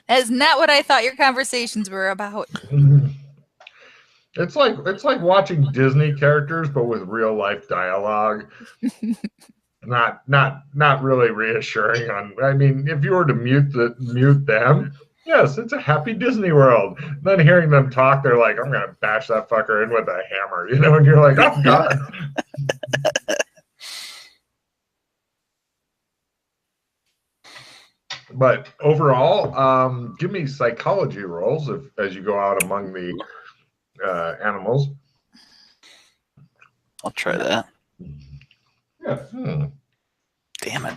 That's not what I thought your conversations were about. It's like watching Disney characters, but with real life dialogue. Not really reassuring. I mean, if you were to mute them, yes, it's a happy Disney World. Then hearing them talk, they're like, "I'm gonna bash that fucker in with a hammer," and you're like, "Oh God." But overall, give me psychology rolls as you go out among the animals. I'll try that. Yeah. Damn it.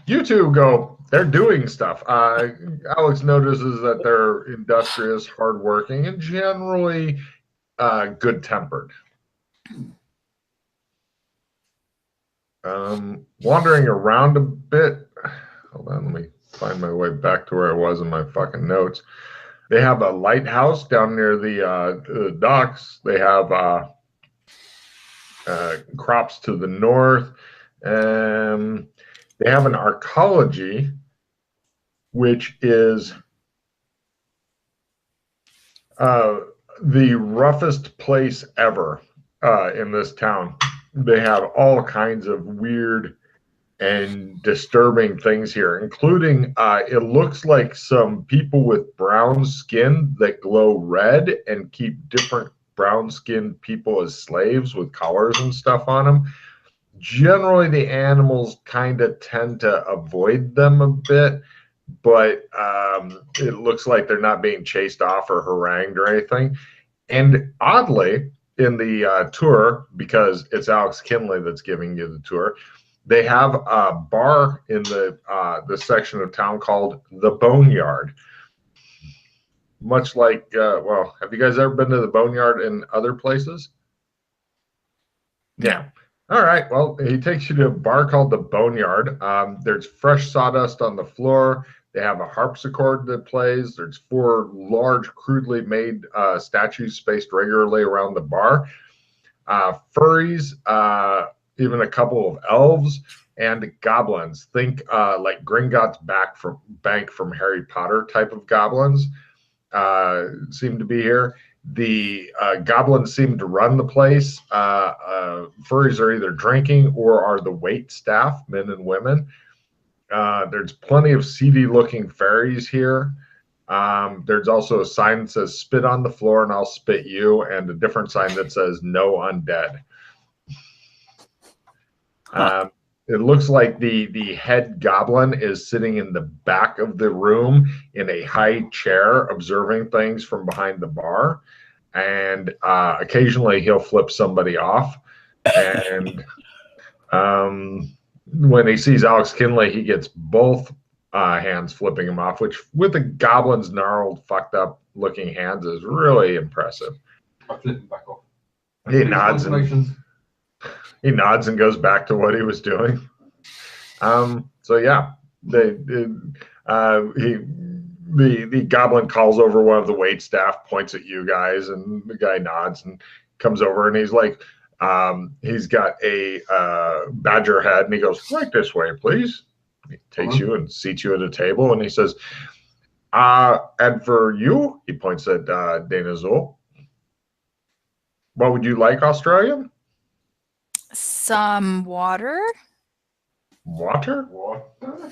You two go. They're doing stuff. Alex notices that they're industrious, hardworking, and generally good-tempered. Wandering around a bit. Hold on, let me find my way back to where I was in my fucking notes. They have a lighthouse down near the docks. They have crops to the north. They have an arcology, which is the roughest place ever in this town. They have all kinds of weird and disturbing things here, including it looks like some people with brown skin that glow red and keep different brown skinned people as slaves with collars and stuff on them. Generally, the animals kind of tend to avoid them a bit, but it looks like they're not being chased off or harangued or anything. And oddly, in the tour, because it's Alex Kinley that's giving you the tour, they have a bar in the section of town called the Boneyard. Much like, well, have you guys ever been to the Boneyard in other places? Yeah. All right. Well, he takes you to a bar called the Boneyard. There's fresh sawdust on the floor. They have a harpsichord that plays. There's 4 large, crudely made statues spaced regularly around the bar. Furries, even a couple of elves, and goblins. Think like Gringotts Bank from Harry Potter type of goblins seem to be here. The goblins seem to run the place. Furries are either drinking or are the wait staff, men and women. There's plenty of seedy-looking fairies here. There's also a sign that says "spit on the floor and I'll spit you," and a different sign that says "no undead." It looks like the head goblin is sitting in the back of the room in a high chair, observing things from behind the bar. And occasionally he'll flip somebody off. And when he sees Alex Kinley, he gets both hands flipping him off, which with the goblin's gnarled, fucked up looking hands is really impressive. I flip him back off. He nods and goes back to what he was doing. So yeah, the goblin calls over one of the wait staff, points at you guys, and the guy nods and comes over, and he's like, he's got a badger head, and he goes, "Right this way, please." He takes you and seats you at a table, and he says, "And for you," he points at Dana Zool. "What would you like, Australian?" Some water? Water? Water?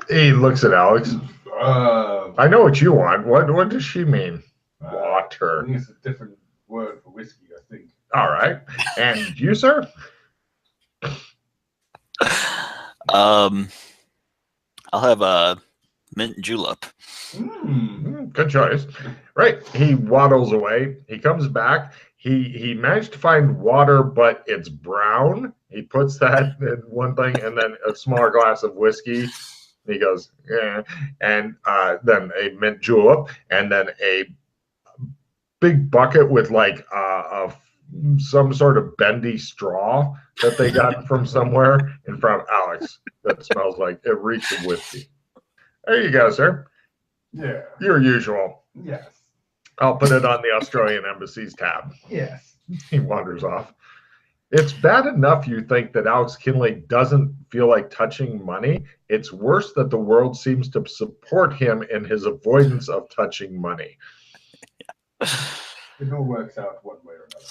He looks at Alex. I know what you want. What does she mean? Water. I think it's a different word for whiskey, I think. All right. And you, sir? I'll have a mint julep. Good choice. Right. He waddles away. He comes back. He managed to find water, but it's brown. He puts that in one thing, and then a smaller glass of whiskey. He goes, yeah. And then a mint julep, and then a big bucket with like some sort of bendy straw that they got from somewhere in front of Alex that smells like it reeks of whiskey. There you go, sir. Yeah. Your usual. Yes. I'll put it on the Australian Embassy's tab. Yes. He wanders off. It's bad enough you think that Alex Kinley doesn't feel like touching money. It's worse that the world seems to support him in his avoidance of touching money. It all works out one way or another.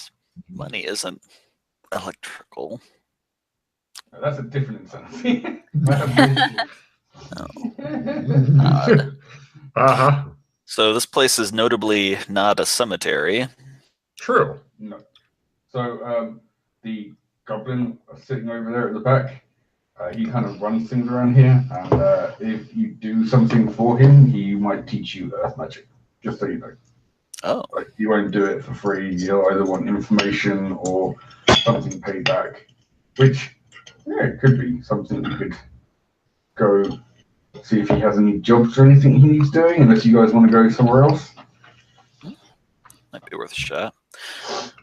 Money isn't electrical. Now, that's a different insanity. Odd. Uh-huh. So this place is notably not a cemetery. True. No. So the goblin sitting over there at the back, he kind of runs things around here, and if you do something for him, he might teach you earth magic. Just so you know. Oh, Like, you won't do it for free. You'll either want information or something paid back, which, yeah, it could be something you could go see if he has any jobs or anything he needs doing, unless you guys want to go somewhere else. might be worth a shot.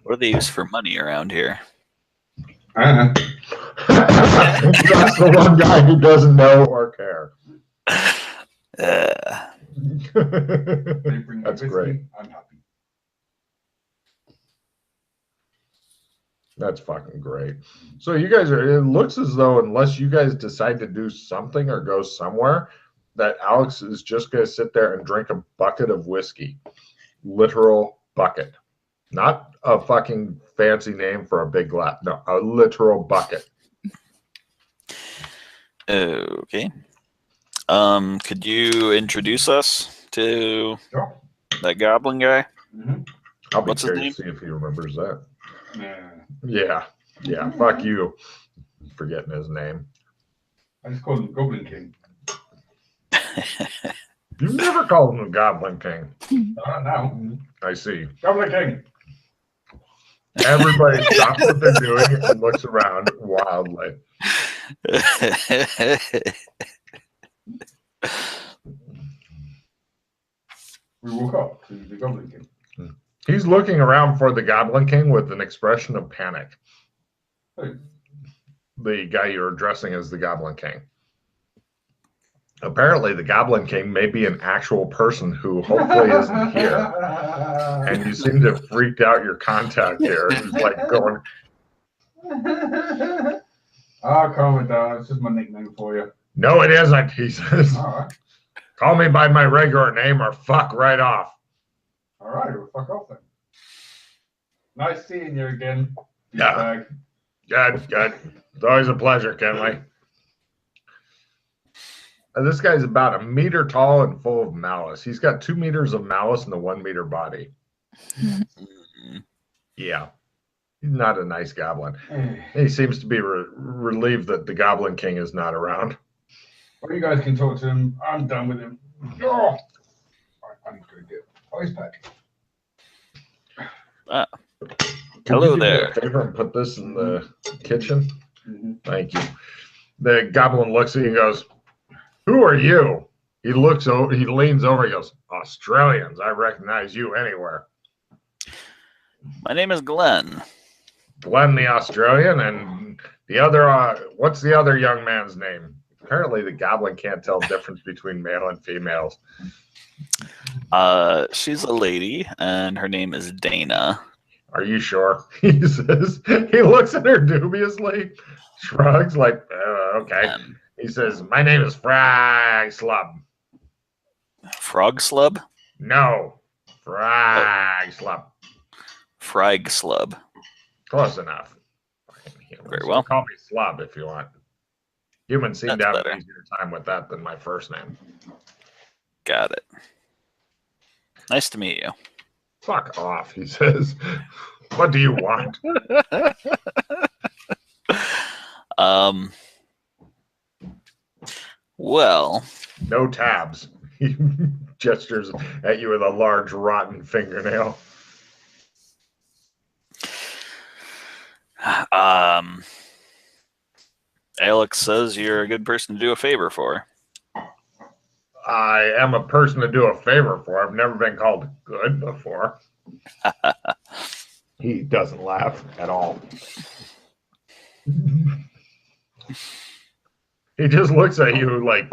What do they use for money around here? Uh, That's the one guy who doesn't know or care. they bring That's whiskey, great. I'm happy. That's fucking great. So you guys are, it looks as though unless you guys decide to do something or go somewhere, that Alex is just going to sit there and drink a bucket of whiskey. Literal bucket. Not a fucking fancy name for a big glass. No, a literal bucket. Okay. Could you introduce us to Sure. that goblin guy? Mm-hmm. I'll be What's his curious to see if he remembers that. Yeah. Yeah, fuck you. Forgetting his name. I just called him Goblin King. You've never called him the Goblin King. Not now. I see. Goblin King. Everybody stops what they're doing and looks around wildly. We walk up to the Goblin King. He's looking around for the Goblin King with an expression of panic. Who? The guy you're addressing as the Goblin King. Apparently, the Goblin King may be an actual person who hopefully isn't here. And you seem to have freaked out your contact here. Who's like going, Calm it down. It's just my nickname for you. no, it isn't, he says. All right. Call me by my regular name or fuck right off. All right. Well, fuck off then. Nice seeing you again. Yeah. Good. It's always a pleasure, Kenley. This guy's about 1 meter tall and full of malice. He's got 2 meters of malice and a 1 meter body. Yeah. He's not a nice goblin. He seems to be relieved that the Goblin King is not around. Well, you guys can talk to him. I'm done with him. Oh! All right, I need to go get ice pack. Can Hello you do me there. a favor and put this in the kitchen? Mm-hmm. Thank you. The goblin looks at you and goes, who are you? He looks over, he leans over, he goes, Australians, I recognize you anywhere. My name is Glenn. Glenn the Australian, and the other, what's the other young man's name? Apparently the goblin can't tell the difference between male and females. She's a lady, and her name is Dana. Are you sure? He says, he looks at her dubiously, shrugs like, okay. He says, my name is Frag Slub. Frog Slub? No, Frag Slub. Frag Slub. Close enough. Very well. Call me Slub if you want. Humans seem That's to have better. an easier time with that than my first name. Got it. Nice to meet you. Fuck off, he says. What do you want? Well, No tabs. He gestures at you with a large rotten fingernail. Alex says you're a good person to do a favor for. I am a person to do a favor for. I've never been called good before. He doesn't laugh at all. He just looks at you like,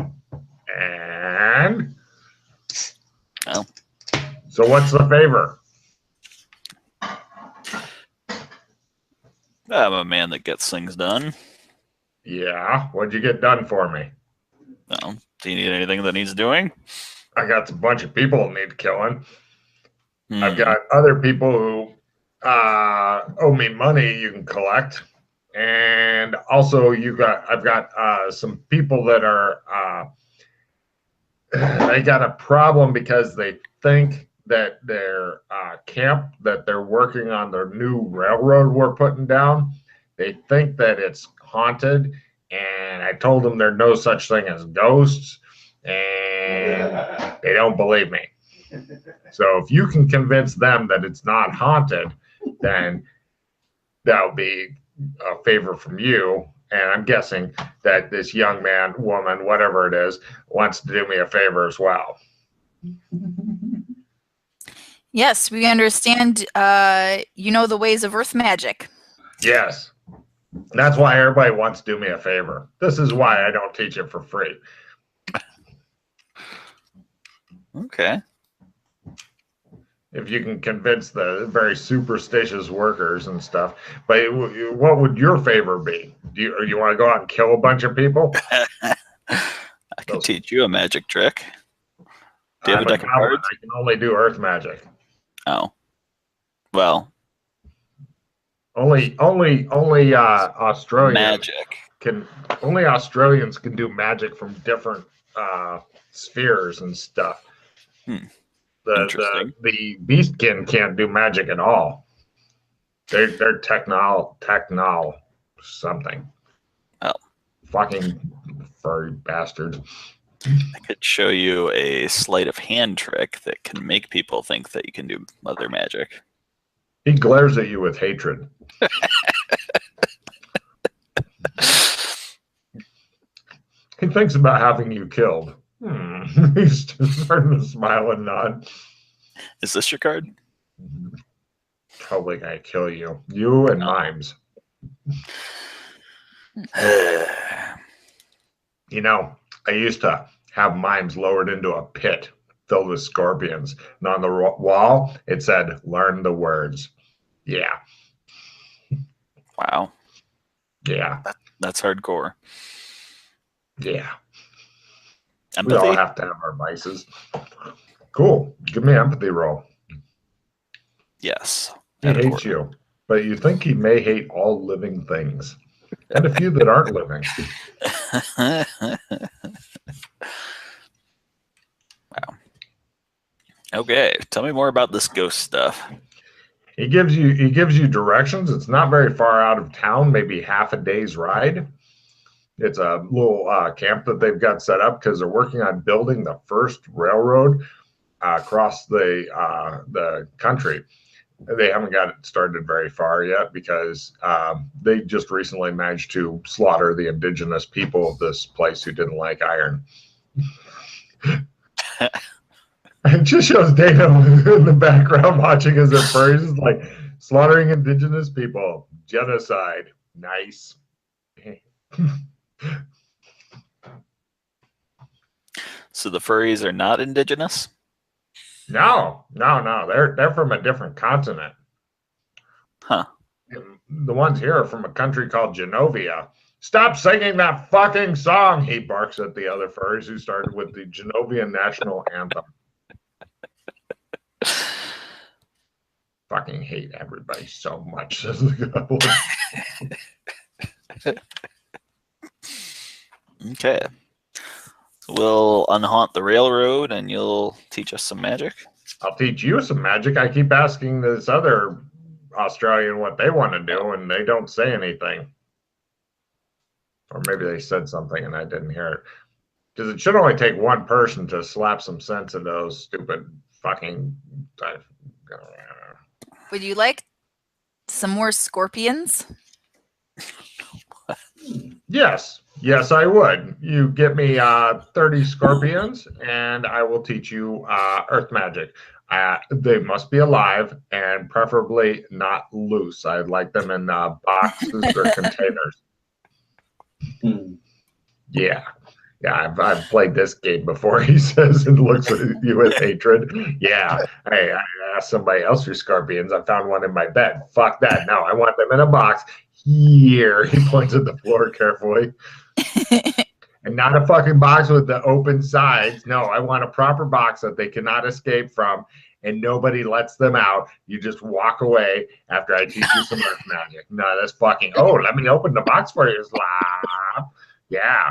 and? Oh. So what's the favor? I'm a man that gets things done. Yeah, what'd you get done for me? Well, do you need anything that needs doing? I got a bunch of people that need killing. I've Hmm. got other people who owe me money you can collect. And also I've got some people that are they got a problem because they think that their camp that they're working on, their new railroad we're putting down, they think that it's haunted. And I told them there's no such thing as ghosts, and they don't believe me. So if you can convince them that it's not haunted, then that'll be a favor from you. And I'm guessing that this young man, woman, whatever it is, wants to do me a favor as well. Yes, we understand. You know the ways of Earth magic. Yes. That's why everybody wants to do me a favor. This is why I don't teach it for free. Okay. If you can convince the very superstitious workers and stuff. But what would your favor be? Do you want to go out and kill a bunch of people? I can teach you a magic trick. Do you have I'm a deck of goblin. cards? I can only do earth magic. Oh. Well, Only Australians magic. only Australians can do magic from different spheres and stuff. Interesting. The beastkin can't do magic at all. They're technol something. Oh. Fucking furry bastards. I could show you a sleight of hand trick that can make people think that you can do other magic. He glares at you with hatred. He thinks about having you killed. He's just starting to smile and nod. Is this your card? Probably gonna kill you. You and Mimes. You know, I used to have Mimes lowered into a pit filled with scorpions. And on the wall, it said, "Learn the words." Yeah. Wow. Yeah. That's hardcore. Yeah. Empathy? We all have to have our vices. Cool. Give me an empathy roll. Yes. He hates you, but you think he may hate all living things and a few that aren't living. Wow. Okay, tell me more about this ghost stuff. He gives you directions. It's not very far out of town, maybe half a day's ride. It's a little camp that they've got set up because they're working on building the first railroad across the country. They haven't got it started very far yet because they just recently managed to slaughter the indigenous people of this place who didn't like iron. It just shows Dana in the background watching as it furries, like slaughtering indigenous people, genocide. Nice. So the furries are not indigenous? No. They're from a different continent. Huh. The ones here are from a country called Genovia. Stop singing that fucking song, he barks at the other furries who started with the Genovian national anthem. Fucking hate everybody so much, says the goblin. Okay. So we'll unhaunt the railroad and you'll teach us some magic? I'll teach you some magic. I keep asking this other Australian what they want to do, and they don't say anything. Or maybe they said something and I didn't hear it. Because it should only take one person to slap some sense into those stupid fucking... Would you like some more scorpions? Yes, I would. You get me 30 scorpions, and I will teach you earth magic. They must be alive and preferably not loose. I'd like them in boxes or containers. Yeah, I've played this game before, he says, and looks at you with hatred. Yeah, hey, I asked somebody else for scorpions. I found one in my bed. Fuck that. No, I want them in a box. here. He points at the floor carefully. And not a fucking box with the open sides. No, I want a proper box that they cannot escape from, and nobody lets them out. You just walk away after I teach you some earth magic. No, that's fucking, oh, let me open the box for you, Slop. Yeah.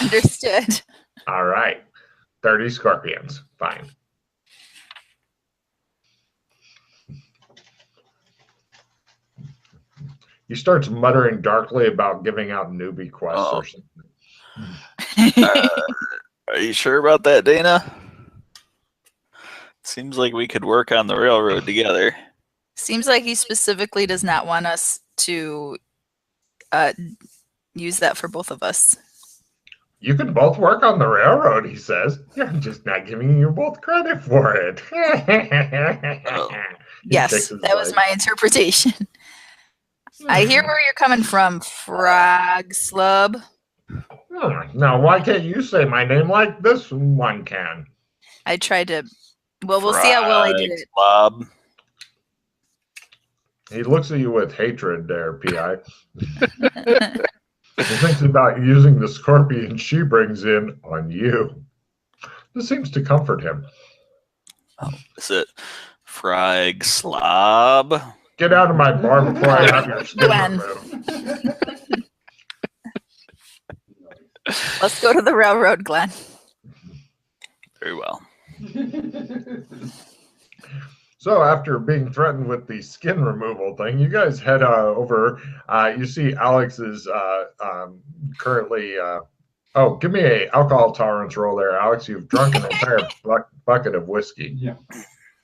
Understood. All right. 30 scorpions. Fine. He starts muttering darkly about giving out newbie quests or something. Are you sure about that, Dana? Seems like we could work on the railroad together. Seems like he specifically does not want us to use that for both of us. You can both work on the railroad, he says. I'm just not giving you both credit for it. Yes, that was my interpretation. I hear where you're coming from, Frog Slub. Now, why can't you say my name like this one can? I tried to. Well, we'll see how well I did it. Bob. He looks at you with hatred there, P.I. He thinks about using the scorpion she brings in on you. This seems to comfort him. Oh, is it Frag Slob? Get out of my bar before I have your skin Glenn. removed. Let's go to the railroad, Glenn. Very well. So after being threatened with the skin removal thing, you guys head over. You see Alex is currently... oh, give me a alcohol tolerance roll there, Alex. You've drunk an entire bucket of whiskey. Yeah.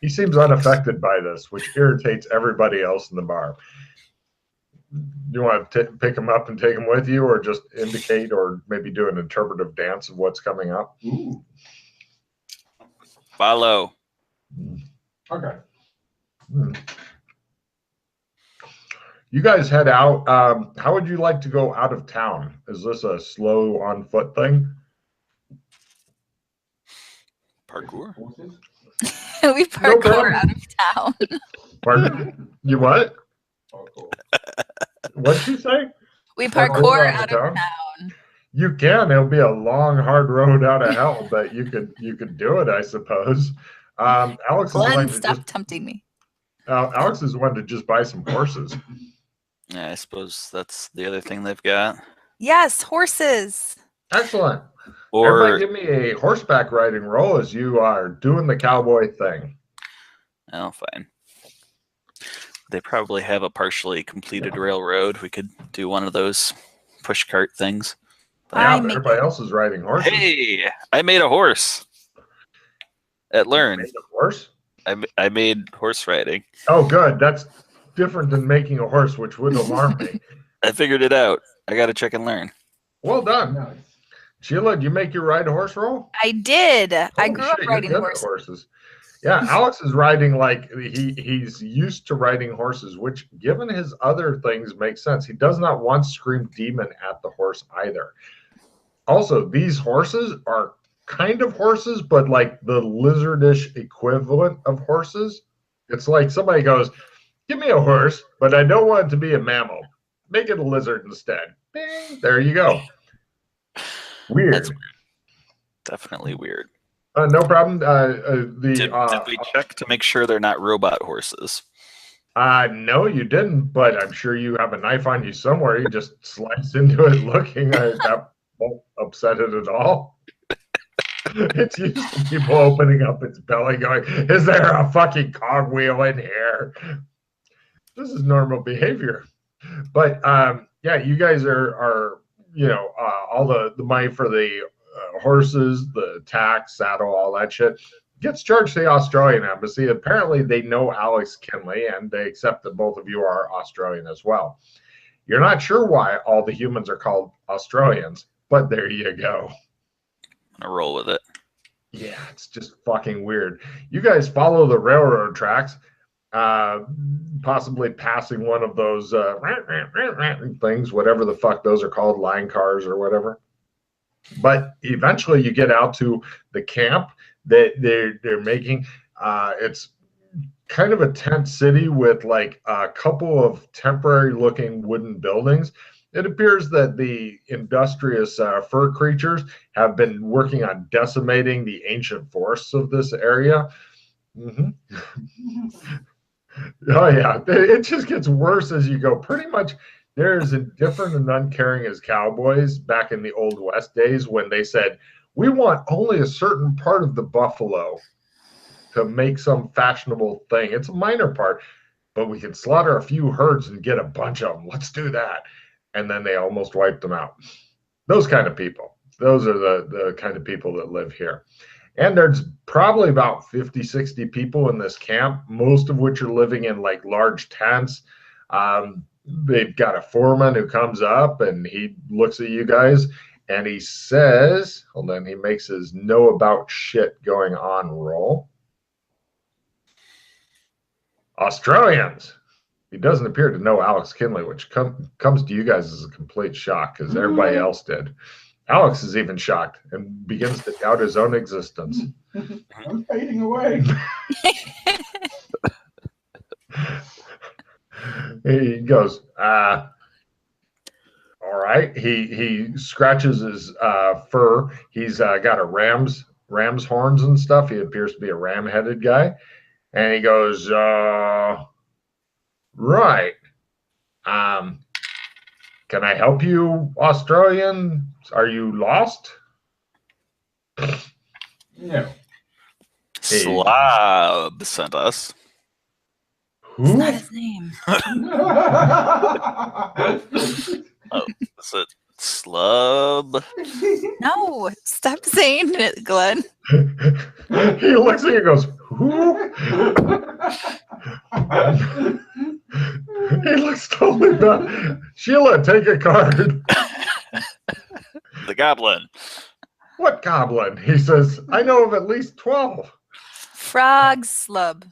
He seems unaffected by this, which irritates everybody else in the bar. You want to pick him up and take him with you, or just indicate, or maybe do an interpretive dance of what's coming up? Ooh. Follow. Okay. You guys head out. How would you like to go out of town? Is this a slow on foot thing? Parkour. Horses? We parkour out of town. Pardon? You what? Parkour. What'd you say? We parkour out of town. You can. It'll be a long, hard road out of hell, but you could do it, I suppose. Alex is Glenn, going to stop just tempting me. Alex is one to just buy some horses. Yeah, I suppose that's the other thing they've got. Yes, horses. Excellent. Or Everybody give me a horseback riding roll as you are doing the cowboy thing. oh, fine. They probably have a partially completed railroad. We could do one of those push cart things. Yeah, but everybody else is riding horses. Hey, I made a horse at Learn. You made a horse? I made horse riding. Oh, good. That's different than making a horse, which would alarm me. I figured it out. I got to check and learn. Well done. Nice. Sheila, did you make your ride horse roll? I did. I Holy grew shit, up you're riding good at horses. horses. Yeah, Alex is riding like he's used to riding horses, which given his other things makes sense. He does not once scream demon at the horse either. Also, these horses are kind of horses, but like the lizardish equivalent of horses. It's like somebody goes, give me a horse, but I don't want it to be a mammal. Make it a lizard instead. Bing, there you go. Weird. That's weird. Definitely weird. No problem. Did we check to make sure they're not robot horses? No, you didn't, but I'm sure you have a knife on you somewhere. You just slice into it looking. That won't upset it at all. It's used to people opening up its belly going, is there a fucking cogwheel in here? This is normal behavior. But yeah, you guys are all the money for the horses, the tax, saddle, all that shit gets charged to the Australian embassy. Apparently they know Alex Kinley and they accept that both of you are Australian as well. You're not sure why all the humans are called Australians, but there you go. I'm gonna roll with it. Yeah, it's just fucking weird. You guys follow the railroad tracks, possibly passing one of those things, whatever the fuck those are called, line cars or whatever. But eventually you get out to the camp that they're making. It's kind of a tent city with like a couple of temporary looking wooden buildings. It appears that the industrious fur creatures have been working on decimating the ancient forests of this area. Hmm. Oh yeah, it just gets worse as you go. Pretty much, they're as indifferent and uncaring as cowboys back in the old West days when they said, "We want only a certain part of the buffalo to make some fashionable thing. It's a minor part, but we can slaughter a few herds and get a bunch of them. Let's do that." And then they almost wiped them out. Those kind of people. Those are the kind of people that live here. And there's probably about 50, 60 people in this camp, most of which are living in like large tents. They've got a foreman who comes up and he looks at you guys and he says, hold on, he makes his know about shit going on roll. Australians. He doesn't appear to know Alex Kinley, which comes to you guys as a complete shock because everybody else did. Alex is even shocked and begins to doubt his own existence. I'm fading away. He goes, all right. He scratches his fur. He's got a ram's horns and stuff. He appears to be a ram-headed guy. And he goes, right. Can I help you, Australian? Are you lost? No. Slab sent us. It's Who? not his name. Is it Slub? No, stop saying it, Glenn. He looks at you and goes, who? He looks totally bad. Sheila, take a card. The goblin. What goblin? He says, I know of at least 12. Frog slub.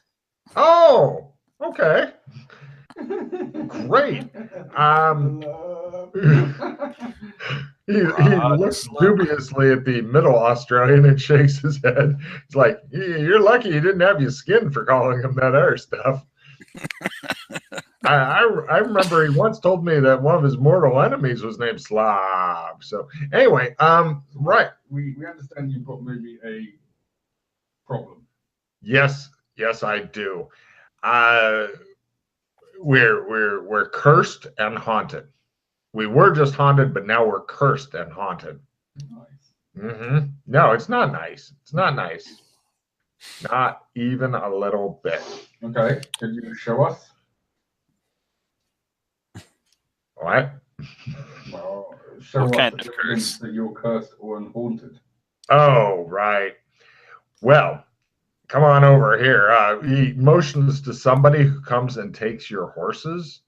Oh, okay. Great. He looks dubiously at the middle Australian and shakes his head. He's like, you're lucky you didn't have your skin for calling him that other stuff. I remember he once told me that one of his mortal enemies was named Slav. So anyway, right. We understand you've got maybe a problem. Yes, I do. We're cursed and haunted. We were just haunted, but now we're cursed and haunted. Nice. Mm-hmm. No, it's not nice. It's not nice. Not even a little bit. Okay, could you show us? What? Well, show What us kind the of evidence curse? that you're cursed or haunted. Oh, right. Well, come on over here. He motions to somebody who comes and takes your horses,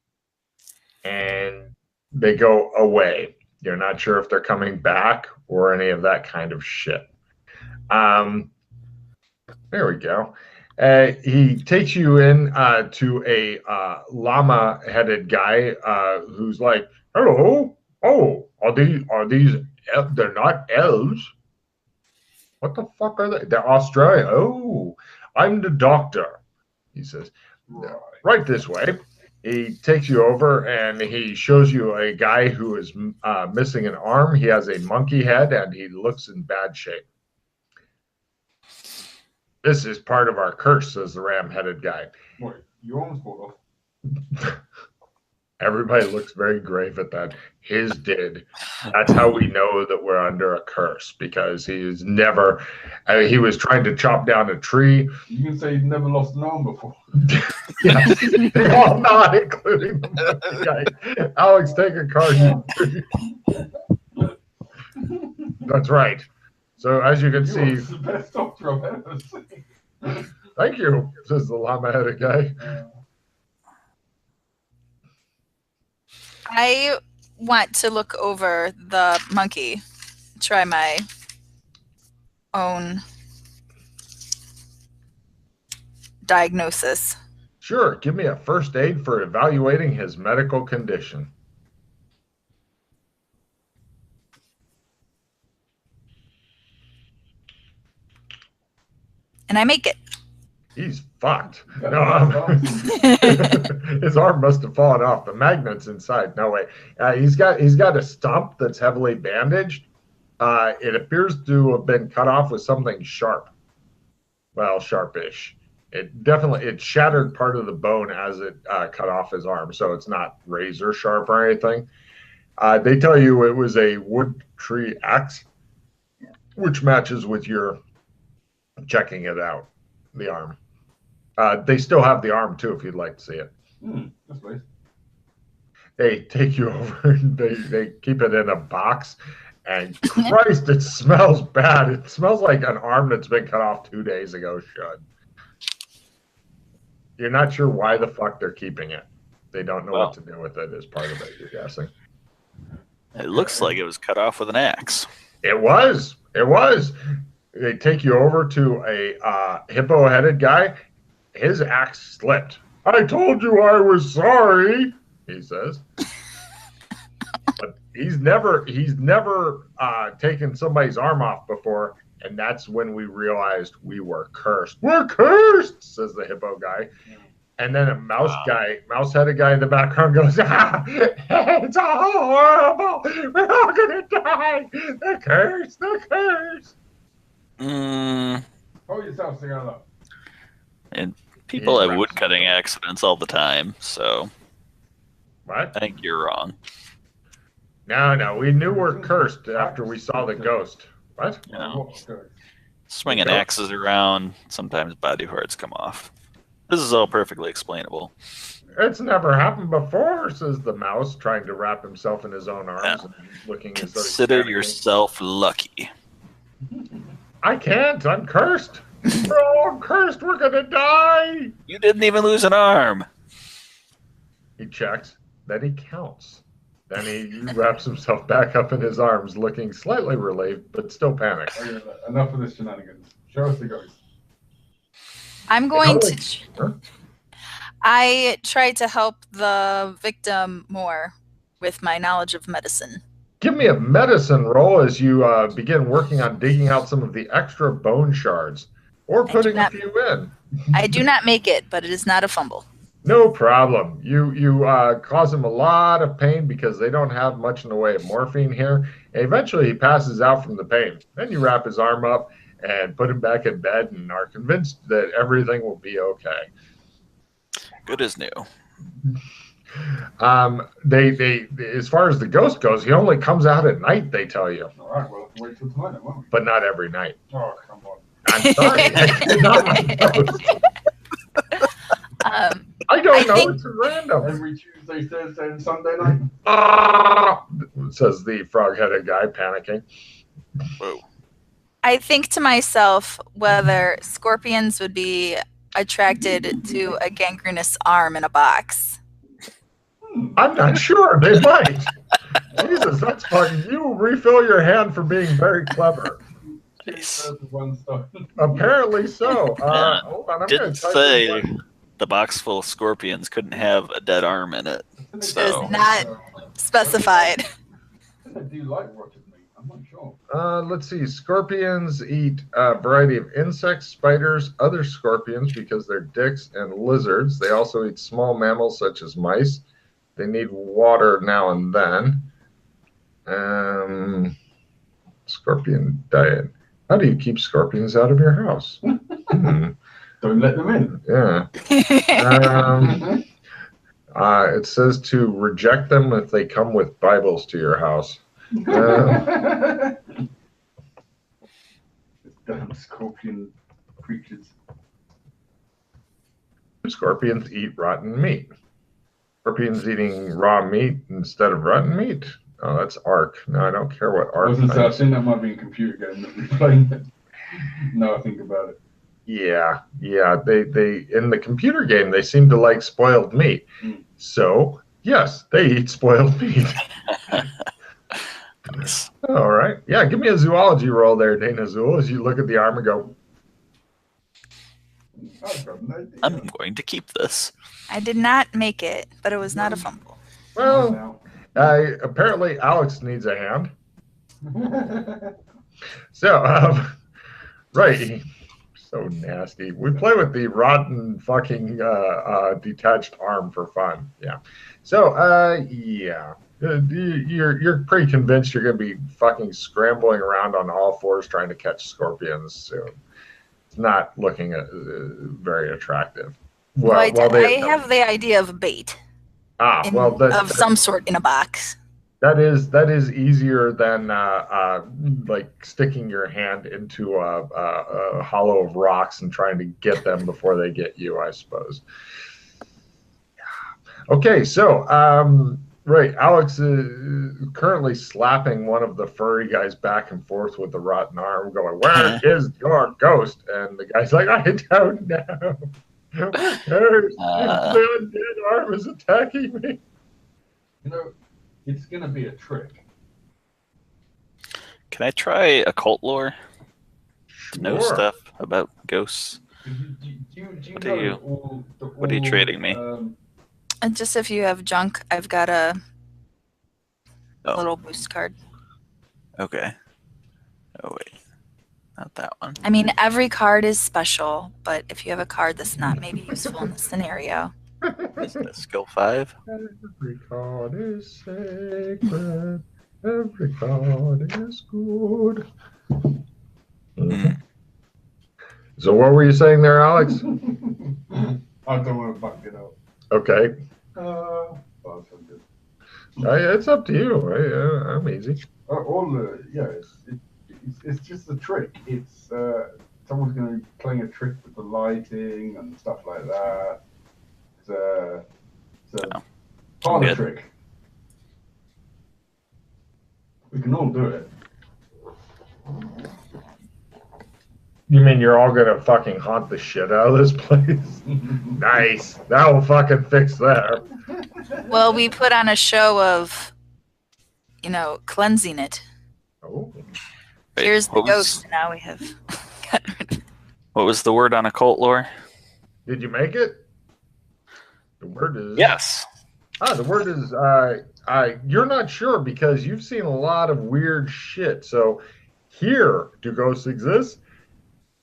and they go away. You're not sure if they're coming back or any of that kind of shit. There we go. He takes you in to a llama-headed guy who's like, "Hello. Oh, are these? They're not elves. What the fuck are they? They're Australia. Oh, I'm the doctor." He says, "Right this way." He takes you over and he shows you a guy who is missing an arm. He has a monkey head and he looks in bad shape. "This is part of our curse," says the ram-headed guy. What, your arms fall off? Everybody looks very grave at that. His did. That's how we know that we're under a curse, because he is never. He was trying to chop down a tree. You can say he's never lost an arm before. Yeah, they all nod, including the monkey guy. Alex, take a card. That's right. So as you can see, the best doctor I've ever seen. thank you, says the llama-headed guy. I want to look over the monkey. Try my own diagnosis. Sure, give me a first aid for evaluating his medical condition. And I make it. He's fucked. Got No, his arm must have fallen off. The magnet's inside. No way. He's got a stump that's heavily bandaged. It appears to have been cut off with something sharp. Well, sharpish. It shattered part of the bone as it cut off his arm, so it's not razor sharp or anything. They tell you it was a wood tree axe, which matches with your checking it out, the arm. They still have the arm too, if you'd like to see it. That's nice. They take you over and they keep it in a box. And Christ, it smells bad. It smells like an arm that's been cut off 2 days ago should. You're not sure why the fuck they're keeping it. They don't know what to do with it as part of it, you're guessing. It looks like it was cut off with an axe. It was. They take you over to a hippo-headed guy. His axe slipped. I told you I was sorry, he says. But he's never taken somebody's arm off before, and that's when we realized we were cursed. We're cursed, says the hippo guy. And then a mouse-headed guy in the background goes, it's all horrible. We're all gonna die. The curse. Hold yourself together. And people have wood-cutting accidents all the time, so What? I think you're wrong. No, we knew we're cursed after we saw the ghost. What? You know, swinging axes around, sometimes body parts come off. This is all perfectly explainable. It's never happened before, says the mouse, trying to wrap himself in his own arms and looking as though he's Consider panicking. yourself lucky. I can't. I'm cursed. We're all cursed. We're gonna die. You didn't even lose an arm. He checks. Then he counts. Then he wraps himself back up in his arms, looking slightly relieved, but still panicked. Okay, enough of this shenanigans. Show us the ghost. I'm going to. I tried to help the victim more with my knowledge of medicine. Give me a medicine roll as you begin working on digging out some of the extra bone shards, or putting a few in. I do not make it, but it is not a fumble. No problem. You cause him a lot of pain because they don't have much in the way of morphine here. And eventually he passes out from the pain. Then you wrap his arm up and put him back in bed and are convinced that everything will be okay. Good as new. They as far as the ghost goes, he only comes out at night, they tell you. All right, well, wait till tonight, won't we? But not every night. Oh, come on. I'm sorry. It's not my ghost. I don't know. It's random. Every Tuesday, Thursday, and Sunday night. Says the frog-headed guy, panicking. Whoa. I think to myself whether scorpions would be attracted to a gangrenous arm in a box. I'm not sure. They might. Jesus, that's fucking. You refill your hand for being very clever. Nice. Apparently so. Hold on, I'm Didn't gonna say the box full of scorpions couldn't have a dead arm in it. It So is not specified. I do like rotted meat. I'm not sure. Let's see. Scorpions eat a variety of insects, spiders, other scorpions because they're dicks, and lizards. They also eat small mammals such as mice. They need water now and then. Scorpion diet. How do you keep scorpions out of your house? Don't let them in. Yeah. It says to reject them if they come with Bibles to your house. Damn scorpion creatures. Scorpions eat rotten meat. Scorpions eating raw meat instead of rotten meat. Oh, that's ARK. No, I don't care what ARK I thinks. think that might be a computer game that we're playing. Now I think about it. Yeah. They in the computer game they seem to like spoiled meat. So yes, they eat spoiled meat. nice. All right. Yeah, give me a zoology roll there, Dana Zool, as you look at the arm and go. I'm going to keep this. I did not make it, but it was not a fumble. Well, apparently Alex needs a hand. So, right. So nasty. We play with the rotten fucking detached arm for fun. Yeah. So yeah. You're pretty convinced you're going to be fucking scrambling around on all fours trying to catch scorpions soon. It's not looking very attractive. Well, I No. have the idea of bait of some sort in a box. That is easier than like sticking your hand into a hollow of rocks and trying to get them before they get you, I suppose. Okay, so right, Alex is currently slapping one of the furry guys back and forth with the rotten arm, going, "Where is your ghost?" And the guy's like, "I don't know. Who cares? The undead arm is attacking me." You know, it's going to be a trick. Can I try occult lore to know stuff about ghosts? What are you trading me? And just if you have junk, I've got a little boost card. Okay. Oh, wait. Not that one. I mean, every card is special, but if you have a card that's not maybe useful in the scenario. Is it a skill 5? Every card is sacred. Every card is good. Mm. So what were you saying there, Alex? I don't want to fuck it up. Okay. Good. It's up to you. I'm easy. It's just a trick. It's someone's going to be playing a trick with the lighting and stuff like that. It's a parlor trick. We can all do it. You mean you're all gonna fucking haunt the shit out of this place? Nice. That will fucking fix that. Well, we put on a show of, cleansing it. Oh. Here's the ghost. Now we have gotten rid of it. What was the word on occult lore? Did you make it? The word is yes. The word is you're not sure because you've seen a lot of weird shit. So here, do ghosts exist?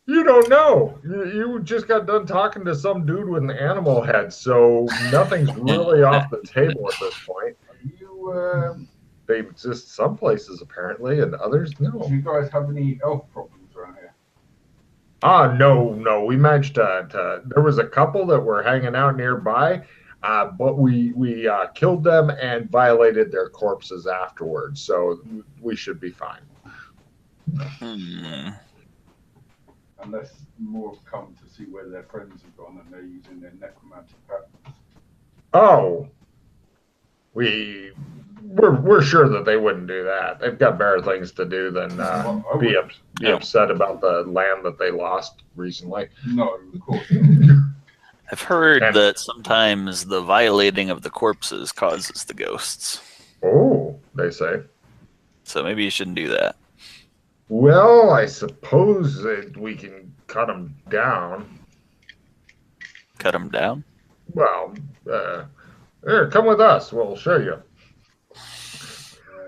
You don't know. You just got done talking to some dude with an animal head, so nothing's really off the table at this point. They exist some places apparently, and others no. Do you guys have any elf problems around here? No. We managed to there was a couple that were hanging out nearby, but we killed them and violated their corpses afterwards, so we should be fine. Unless more have come to see where their friends have gone and they're using their necromantic patterns. Oh, we're sure that they wouldn't do that. They've got better things to do than be upset about the land that they lost recently. No, of course. I've heard that sometimes the violating of the corpses causes the ghosts. Oh, they say. So maybe you shouldn't do that. Well, I suppose that we can cut them down. Cut them down? Well, here, come with us. We'll show you.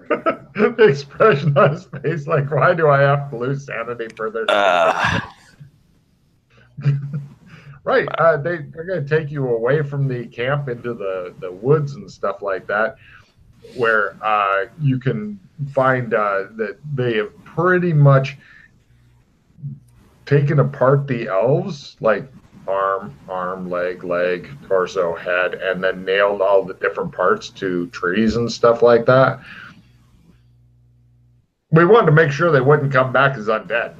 The expression on his face, like, why do I have to lose sanity for this? Right. They're going to take you away from the camp into the woods and stuff like that, where you can find that they have pretty much taken apart the elves, like arm, leg, torso, head, and then nailed all the different parts to trees and stuff like that. We wanted to make sure they wouldn't come back as undead.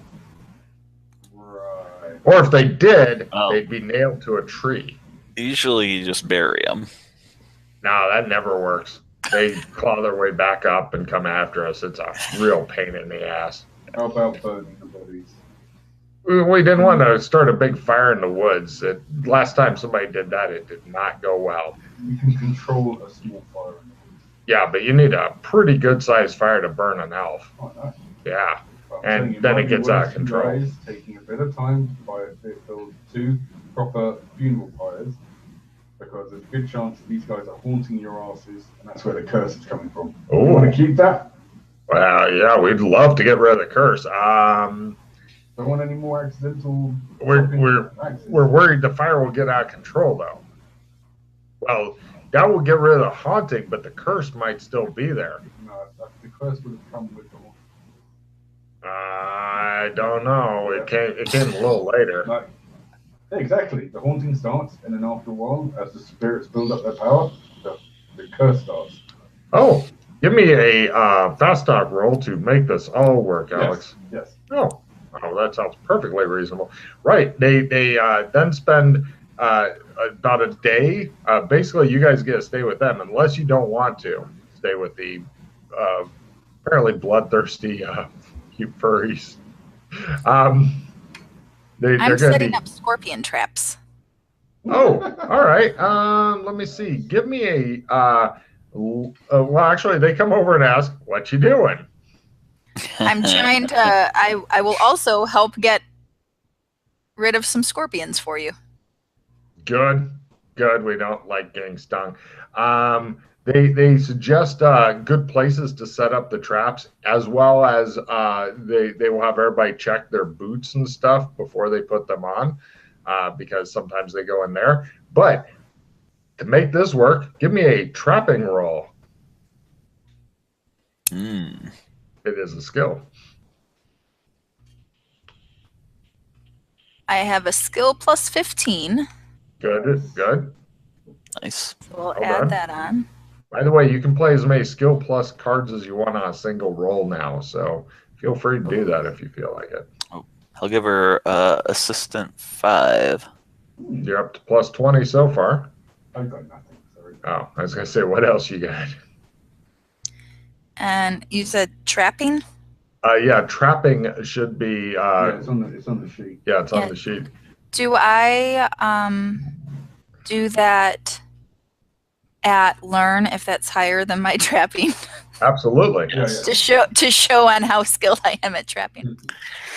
Right. Or if they did, they'd be nailed to a tree. Usually you just bury them. No, that never works. They claw their way back up and come after us. It's a real pain in the ass. How about burning the bodies? We didn't want to start a big fire in the woods. Last time somebody did that, it did not go well. You can control a small fire in the woods. Yeah, but you need a pretty good-sized fire to burn an elf. Oh, nice. Yeah, and then it gets out of control. Taking a bit of time to build 2 proper funeral pyres, because there's a good chance that these guys are haunting your asses, and that's where the curse is coming from. Oh, you want to keep that? Well, yeah, we'd love to get rid of the curse. Don't want any more accidental. We're worried the fire will get out of control, though. Well, that will get rid of the haunting, but the curse might still be there. No, the curse would have come with the. I don't know. It came a little later. Like, exactly. The haunting starts, and then after a while, as the spirits build up their power, the curse starts. Oh, give me a fast talk roll to make this all work, Alex. Yes. Oh, that sounds perfectly reasonable. Right. They then spend about a day. Basically, you guys get to stay with them unless you don't want to stay with the apparently bloodthirsty cute furries. I'm setting up scorpion traps. Oh, all right. Let me see. Give me a. Well, actually, they come over and ask, "What you doing?" I'm trying to. I will also help get rid of some scorpions for you. Good. We don't like getting stung. They suggest good places to set up the traps, as well as they will have everybody check their boots and stuff before they put them on, because sometimes they go in there. But to make this work, give me a trapping roll. It is a skill. I have a skill plus 15. Good. Nice. So we'll add that on. By the way, you can play as many skill plus cards as you want on a single roll now, so feel free to do that if you feel like it. Oh, I'll give her assistant 5. You're up to plus 20 so far. I've got nothing. Sorry. Oh, I was gonna say, what else you got? And you said trapping? Yeah, trapping should be. Yeah, it's on the sheet. Yeah, it's on the sheet. Do I do that at learn if that's higher than my trapping? Absolutely. Yes. To show on how skilled I am at trapping.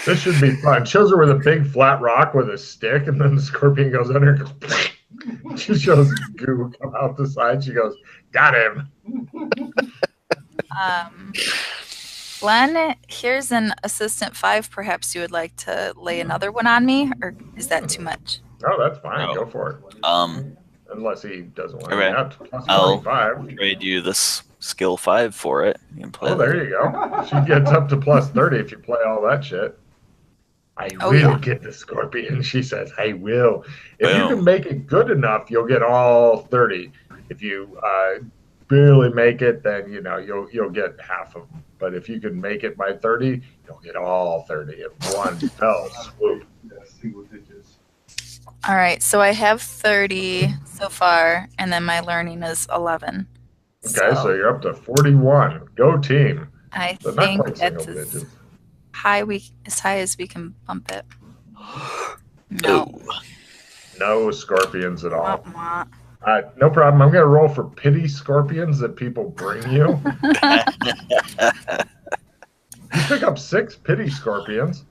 This should be fun. Shows her with a big flat rock with a stick, and then the scorpion goes under and goes. She shows goo come out the side. She goes, "Got him." Glenn, here's an assistant 5. Perhaps you would like to lay another one on me, or is that too much? Oh, that's fine. Go for it. Unless he doesn't want to. Okay. I'll trade you this skill 5 for it. You can play. Oh, there you go. She gets up to plus 30 if you play all that shit. I will get the scorpion. She says, "I will." If you can make it good enough, you'll get all 30. If you barely make it, then you'll get half of them. But if you can make it by 30, you'll get all 30 in one fell swoop. Yes, single digits. All right, so I have 30 so far, and then my learning is 11. Okay, so you're up to 41. Go team. I But not think quite that's single digits. as high as we can bump it. No. No scorpions at all. Wah, wah. No problem. I'm going to roll for pity scorpions that people bring you. You pick up 6 pity scorpions.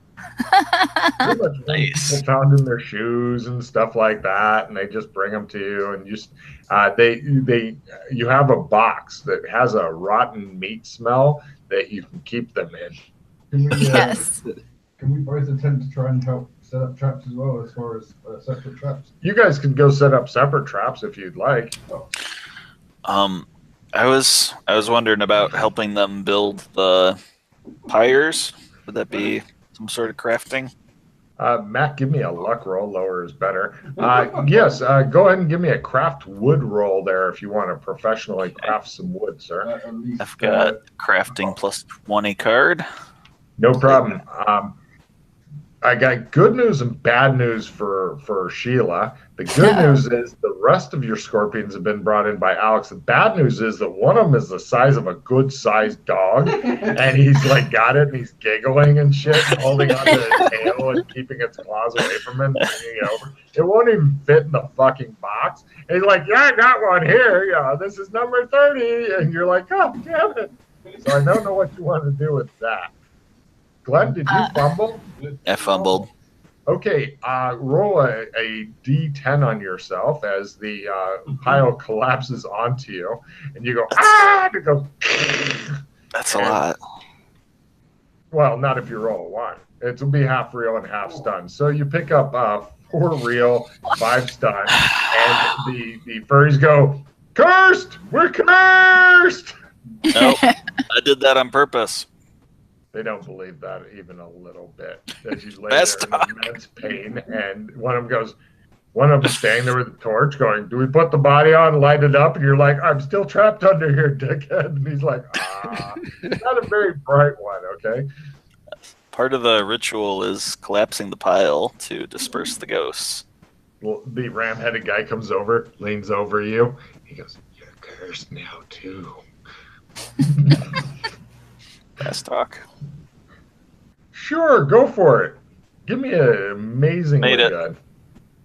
Pretty much Nice. people found in their shoes and stuff like that, and they just bring them to you. And you have a box that has a rotten meat smell that you can keep them in. Can we, Yes. Can we both attempt to try and help set up traps as well, as far as separate traps? You guys can go set up separate traps if you'd like. I was wondering about helping them build the pyres. Would that be some sort of crafting? Matt, give me a luck roll. Lower is better. Yes, go ahead and give me a craft wood roll there if you want to professionally craft some wood, sir. At least, I've got crafting plus 20 card. No problem. I got good news and bad news for Sheila. The good news is the rest of your scorpions have been brought in by Alex. The bad news is that one of them is the size of a good-sized dog, and he's like got it, and he's giggling and shit, and holding onto its tail and keeping its claws away from him, and bringing it over. It won't even fit in the fucking box. And he's like, "Yeah, I got one here. Yeah, this is number 30," and you're like, "Oh, damn it!" So I don't know what you want to do with that. Glenn, did you fumble? I fumbled. Okay, roll a D10 on yourself as the pile collapses onto you, and you go, "Ah!" And it goes. That's a lot. Well, not if you roll a 1. It'll be half real and half stun. So you pick up 4 real, 5 stun, and the furries go, "Cursed! We're cursed!" Nope. I did that on purpose. They don't believe that even a little bit. As you lay Best there talk. in immense pain, and one of them standing there with a torch going, "Do we put the body on, light it up?" And you're like, "I'm still trapped under here, dickhead." And he's like, not a very bright one, okay? Part of the ritual is collapsing the pile to disperse the ghosts. Well, the ram-headed guy comes over, leans over you. He goes, "You're cursed now, too." Fast talk. Sure, go for it. Give me an amazingly Made it. good.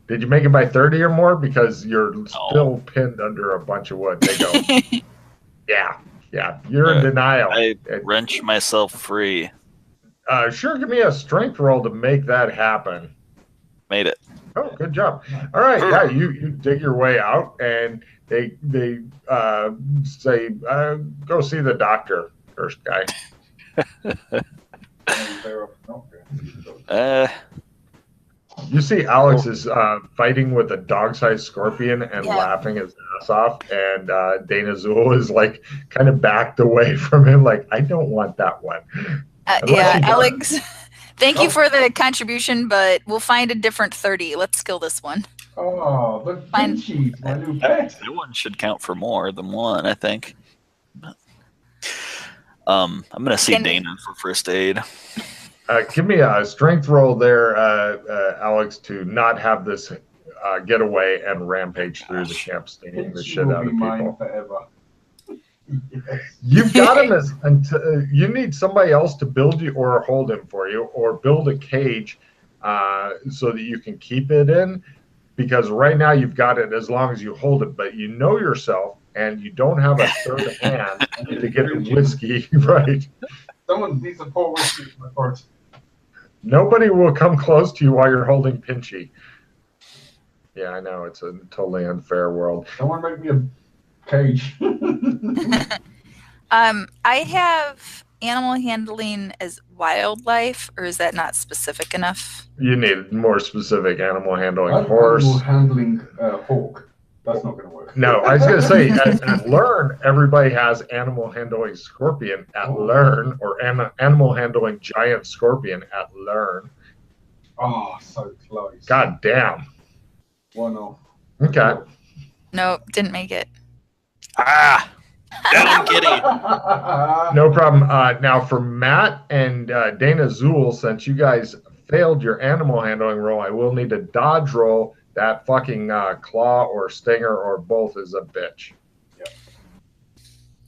Did you make it by 30 or more? Because you're still pinned under a bunch of wood. They go, yeah, you're in denial. I wrench myself free. Sure, give me a strength roll to make that happen. Made it. Oh, good job. All right, yeah, you dig your way out, and they say, go see the doctor, first guy. You see Alex is fighting with a dog-sized scorpion and laughing his ass off, and Dana Zool is like kind of backed away from him, like, I don't want that one. Alex, thank you for the contribution, but we'll find a different 30. Let's kill this one. Oh, the Pinchy, my new pet. That one should count for more than one, I think. I'm gonna see Dana for first aid. Give me a strength roll there, Alex, to not have this get away and rampage through the camp, stinging the shit out of people. You've got him until you need somebody else to build you or hold him for you, or build a cage so that you can keep it in. Because right now you've got it as long as you hold it, but you know yourself and you don't have a third hand to get the whiskey right. Someone needs to pour whiskey in my part. Nobody will come close to you while you're holding Pinchy. Yeah, I know. It's a totally unfair world. Someone make me a cage. I have animal handling as wildlife, or is that not specific enough? You need more specific animal handling. Horse. Horse. Animal handling hawk. That's not going to work. No, I was going to say, at Learn, everybody has animal handling scorpion at Learn, or animal handling giant scorpion at Learn. Oh, so close. God damn. 1-0. Okay. Nope, didn't make it. Down kitty. No problem. Now, for Matt and Dana Zool, since you guys failed your animal handling roll, I will need a dodge roll. That fucking claw or stinger or both is a bitch. Yep.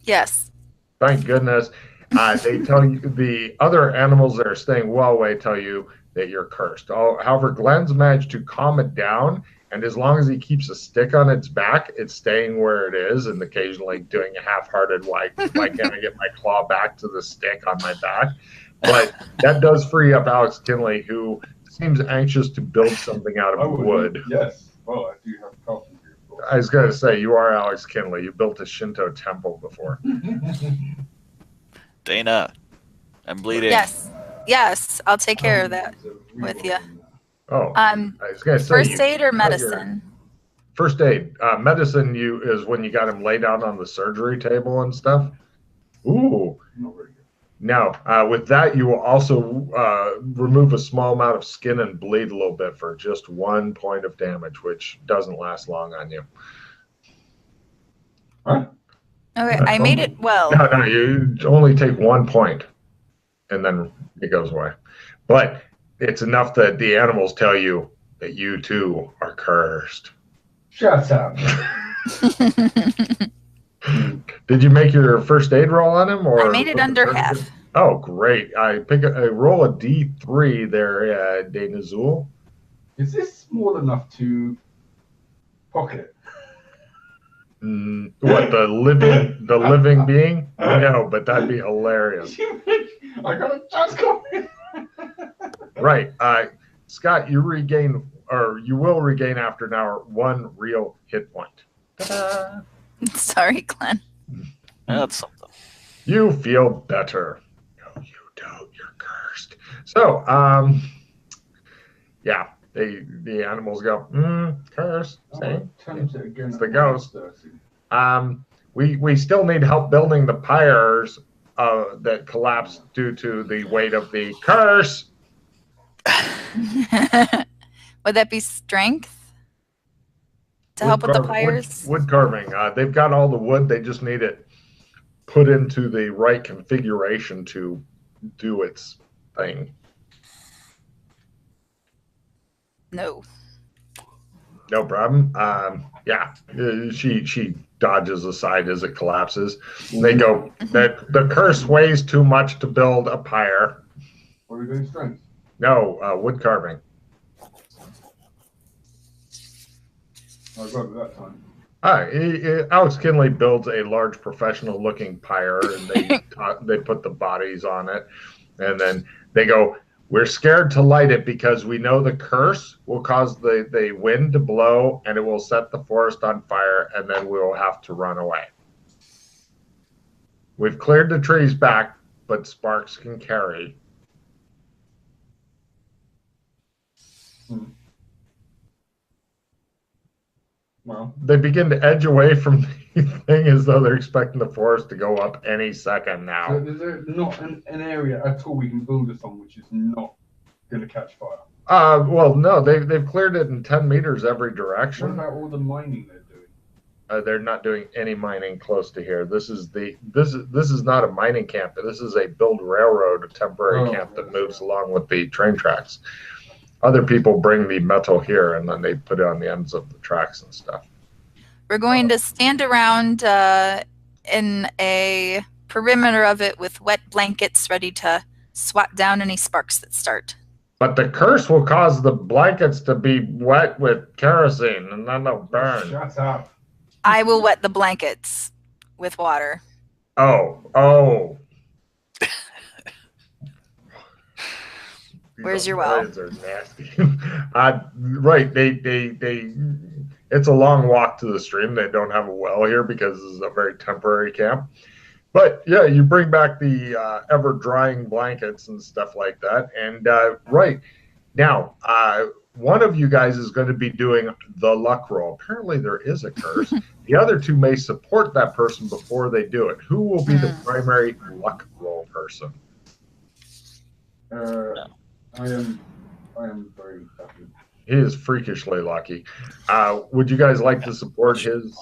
Yes. Thank goodness. They tell you, the other animals that are staying well away tell you that you're cursed. However, Glenn's managed to calm it down, and as long as he keeps a stick on its back, it's staying where it is, and occasionally doing a half-hearted, why can't I get my claw back to the stick on my back? But that does free up Alex Kinley, who seems anxious to build something out of wood. Yes. Well, I do have carpentry. I was going to say, you are Alex Kinley. You built a Shinto temple before. Dana, I'm bleeding. Yes, I'll take care of that with you. Oh, I was going to say, first aid or medicine? First aid. Medicine is when you got him laid out on the surgery table and stuff. Ooh. Now, with that, you will also remove a small amount of skin and bleed a little bit for just 1 point of damage, which doesn't last long on you. Huh? Okay, I made it well. No, you only take 1 point, and then it goes away. But it's enough that the animals tell you that you, too, are cursed. Shut up. Did you make your first aid roll on him, or I made it under half? Oh, great! I roll a D3 there, Dana Zool. Is this small enough to pocket? What, the living being? No, but that'd be hilarious. I got a chance coming. Right, Scott, you will regain after an hour 1 real hit point. Ta-da! Sorry, Glenn. That's something. You feel better. No, you don't. You're cursed. So, yeah, the animals go, curse. See, it's the ghost. We still need help building the pyres that collapsed due to the weight of the curse. Would that be strength to help with the pyres? Wood carving. They've got all the wood. They just need it put into the right configuration to do its thing. No. No problem. Yeah, she dodges aside as it collapses. They go, the curse weighs too much to build a pyre. What are we doing, strength? No, wood carving. I got it that time. Alex Kinley builds a large professional-looking pyre, and they put the bodies on it, and then they go, we're scared to light it because we know the curse will cause the wind to blow and it will set the forest on fire, and then we will have to run away. We've cleared the trees back, but sparks can carry. Well, they begin to edge away from the thing as though they're expecting the forest to go up any second now. So is there not an area at all we can build this on which is not going to catch fire? Well, no, they've cleared it in 10 meters every direction. What about all the mining they're doing? They're not doing any mining close to here. This is not a mining camp. This is a build railroad, a temporary camp that moves along with the train tracks. Other people bring the metal here, and then they put it on the ends of the tracks and stuff. We're going to stand around in a perimeter of it with wet blankets ready to swat down any sparks that start. But the curse will cause the blankets to be wet with kerosene, and then they'll burn. Shut up. I will wet the blankets with water. Oh. Where's your well? Are nasty. Right. It's a long walk to the stream. They don't have a well here because this is a very temporary camp. But yeah, you bring back the ever drying blankets and stuff like that. And right now, one of you guys is going to be doing the luck roll. Apparently there is a curse. The other two may support that person before they do it. Who will be the primary luck roll person? I am very lucky. He is freakishly lucky. Would you guys like to support his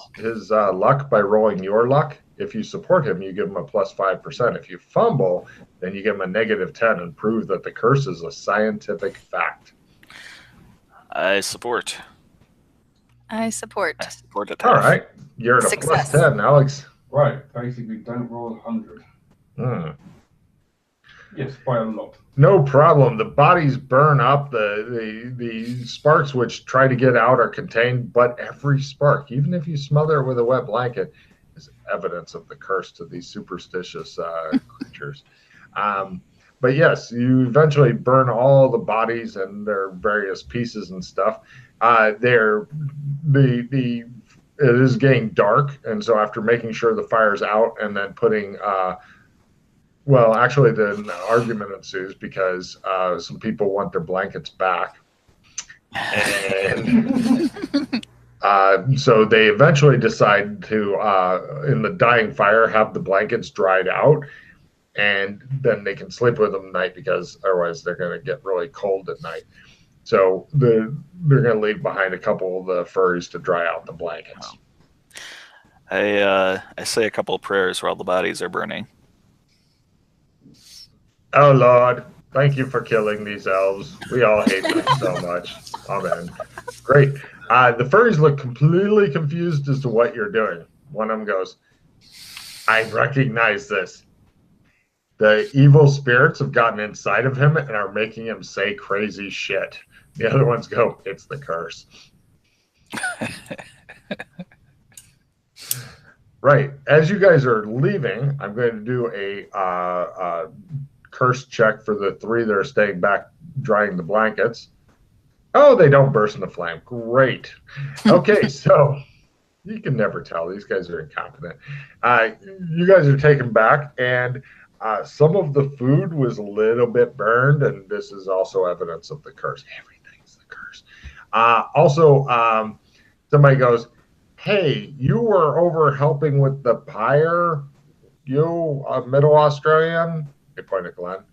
luck by rolling your luck? If you support him, you give him a plus 5%. If you fumble, then you give him a negative 10 and prove that the curse is a scientific fact. I support. I support. I support it. All right. You're at a Success. plus 10, Alex. Right, basically don't roll 100. Yes, by a lot. No problem. The bodies burn up. The sparks which try to get out are contained, but every spark, even if you smother it with a wet blanket, is evidence of the curse to these superstitious creatures. But yes, you eventually burn all the bodies and their various pieces and stuff. It is getting dark, and so after making sure the fire's out and then putting well, actually, the argument ensues because some people want their blankets back. And so they eventually decide to, in the dying fire, have the blankets dried out. And then they can sleep with them at night because otherwise they're going to get really cold at night. So they're going to leave behind a couple of the furries to dry out the blankets. I say a couple of prayers while the bodies are burning. Oh, Lord, thank you for killing these elves. We all hate them so much. Amen. Great. The furries look completely confused as to what you're doing. One of them goes, I recognize this. The evil spirits have gotten inside of him and are making him say crazy shit. The other ones go, it's the curse. Right. As you guys are leaving, I'm going to do a curse check for the three that are staying back drying the blankets. Oh, they don't burst into flame. Great. Okay, so you can never tell. These guys are incompetent. You guys are taken back, and Some of the food was a little bit burned, and this is also evidence of the curse. Everything's the curse. Also, somebody goes, "Hey, you were over helping with the pyre. You, a Middle Australian?" They point at Glenn.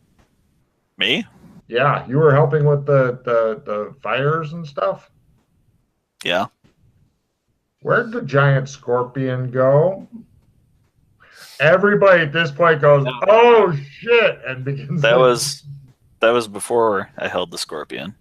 Me? Yeah, you were helping with the fires and stuff. Yeah. Where'd the giant scorpion go? Everybody at this point goes, "Oh shit!" and begins. That was before I held the scorpion.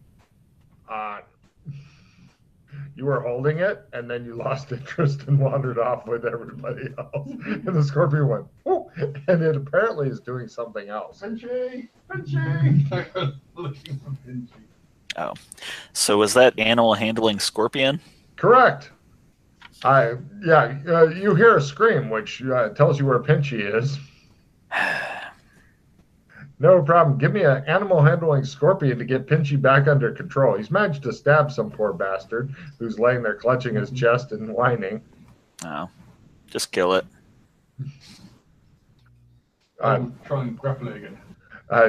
You were holding it, and then you lost interest and wandered off with everybody else. And the scorpion went, "Oh!" and it apparently is doing something else. Pinchy! Pinchy! Looking for Pinchy. Oh. So was that animal handling scorpion? Correct. You hear a scream, which tells you where Pinchy is. No problem. Give me an animal handling scorpion to get Pinchy back under control. He's managed to stab some poor bastard who's laying there clutching his chest and whining. Oh. Just kill it. I'll try and grapple it again.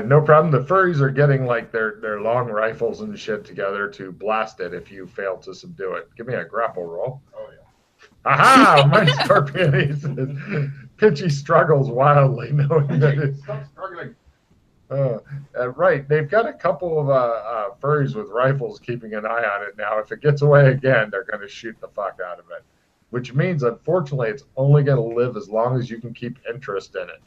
No problem. The furries are getting like their long rifles and shit together to blast it if you fail to subdue it. Give me a grapple roll. Oh, yeah. Aha! My scorpion. Pinchy struggles wildly, knowing that it's. Stop struggling. Right. They've got a couple of furries with rifles keeping an eye on it now. If it gets away again, they're going to shoot the fuck out of it. Which means, unfortunately, it's only going to live as long as you can keep interest in it.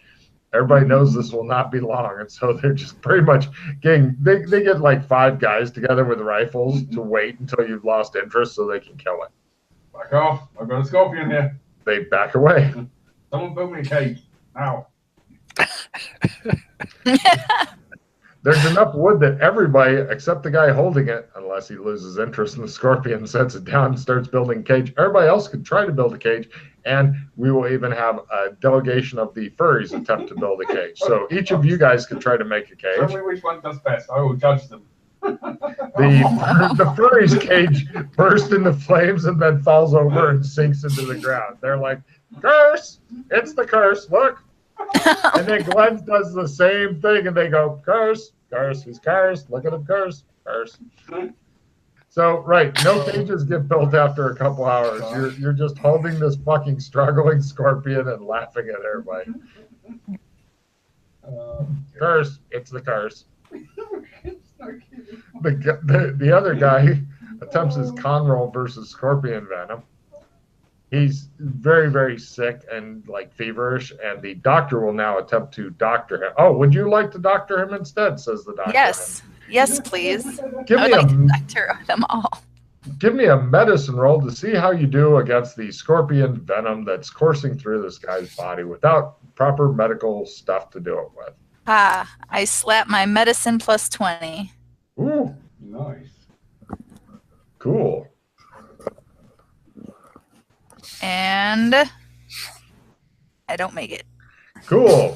Everybody knows this will not be long, and so they're just pretty much getting. They get like 5 guys together with rifles to wait until you've lost interest so they can kill it. Back off. I've got a scorpion here. They back away. Someone build me a cage. Now. There's enough wood that everybody, except the guy holding it, unless he loses interest in the scorpion, sets it down and starts building a cage. Everybody else could try to build a cage, and we will even have a delegation of the furries attempt to build a cage. So each of you guys can try to make a Tell cage. me which one does best. I will judge them. The furry's cage bursts into flames and then falls over and sinks into the ground. They're like, "Curse! It's the curse, look!" And then Glenn does the same thing, and they go, "Curse, curse, he's cursed. Look at him, curse, curse." So, right, no cages get built after a couple hours. You're just holding this fucking struggling scorpion and laughing at everybody. Curse, it's the curse. The other guy attempts his con roll versus scorpion venom. He's very, very sick and like feverish, and the doctor will now attempt to doctor him. "Oh, would you like to doctor him instead?" says the doctor. Yes, please. Give I me would like a to doctor them all. Give me a medicine roll to see how you do against the scorpion venom that's coursing through this guy's body without proper medical stuff to do it with. I slap my medicine plus 20. Ooh, Nice. cool. And I don't make it. Cool.